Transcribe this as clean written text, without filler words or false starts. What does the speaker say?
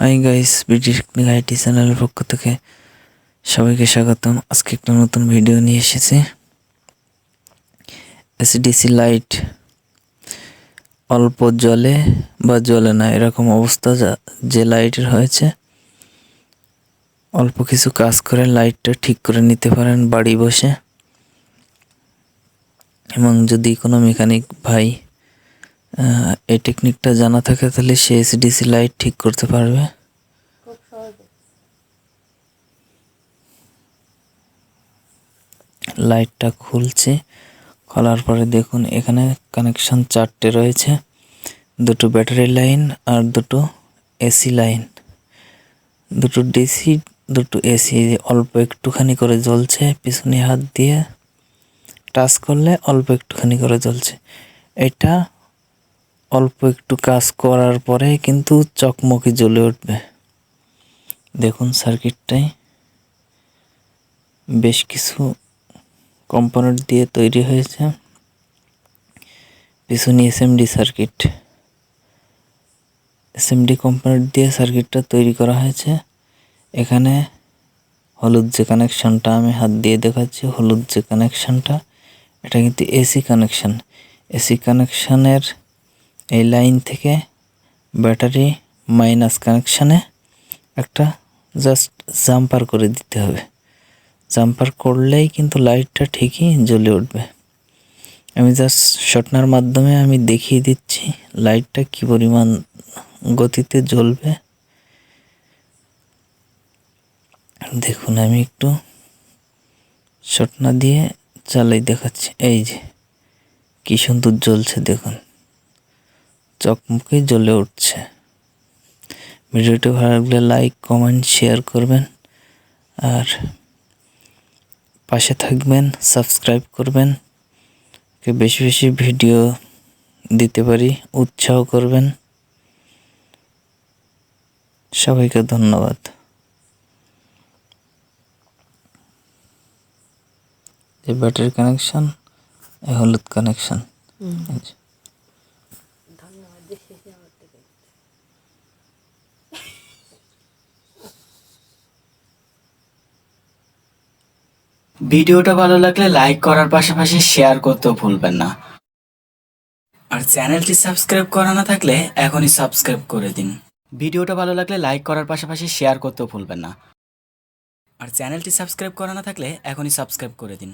Hi guys, BD technique IT চ্যানেলের পক্ষ থেকে সবাইকে স্বাগতম। আজকে একটা নতুন ভিডিও নিয়ে এসেছি। এসডিসি লাইট অল্প জ্বলে বা জ্বলে না এরকম অবস্থা যে লাইটের হয়েছে, অল্প কিছু কাজ করে লাইটটা ঠিক করে নিতে পারেন বাড়ি বসে। এবং যদি কোনো মেকানিক ভাই এই টেকনিকটা জানা থাকে তাহলে সে এসডিসি লাইট ঠিক করতে পারবে। লাইটটা খুলছে, খোলার পরে দেখুন এখানে কানেকশন 4টে রয়েছে, দুটো ব্যাটারি লাইন আর দুটো এসি লাইন, দুটো ডিসি দুটো এসি। অল্প একটুখানি করে জ্বলছে, পিছনে হাত দিয়ে টাচ করলে অল্প একটুখানি করে জ্বলছে। এটা অল্প একটু কাজ করার পরে কিন্তু চকমকে জ্বলে উঠবে। দেখুন সার্কিটটাই বেশ কিছু কম্পোনেন্ট দিয়ে তৈরি হয়েছে। পিছনে এসএমডি সার্কিট, এসএমডি কম্পোনেন্ট দিয়ে সার্কিটটা তৈরি করা হয়েছে। এখানে হলুদ যে কানেকশনটা আমি হাত দিয়ে দেখাচ্ছি, হলুদ যে কানেকশনটা, এটা কিন্তু এসি কানেকশন। এসি কানেকশনের এই লাইন থেকে ব্যাটারি মাইনাস কানেকশানে একটা জাস্ট জাম্পার করে দিতে হবে। জাম্পার করলেই কিন্তু লাইটটা ঠিকই জ্বলে উঠবে। আমি জাস্ট শর্টনার মাধ্যমে আমি দেখিয়ে দিচ্ছি লাইটটা কি পরিমাণ গতিতে জ্বলবে। দেখুন আমি একটু শর্টনা দিয়ে চালাই দেখাচ্ছি। এই যে কি সুন্দর জ্বলছে, দেখুন চকমকে জ্বলে উঠছে। ভিডিওটি ভালো লাগলে লাইক, কমেন্ট, শেয়ার করবেন আর পাশে থাকবেন, সাবস্ক্রাইব করবেন, বেশি বেশি ভিডিও দিতে পারি উৎসাহ করবেন। সবাইকে ধন্যবাদ। এই ব্যাটারি কানেকশন, এই হলুদ কানেকশন। ভিডিওটা ভালো লাগলে লাইক করার পাশাপাশি শেয়ার করতেও ভুলবেন না। আর চ্যানেলটি সাবস্ক্রাইব করা না থাকলে এখনই সাবস্ক্রাইব করে দিন। ভিডিওটা ভালো লাগলে লাইক করার পাশাপাশি শেয়ার করতেও ভুলবেন না। আর চ্যানেলটি সাবস্ক্রাইব করা না থাকলে এখনই সাবস্ক্রাইব করে দিন।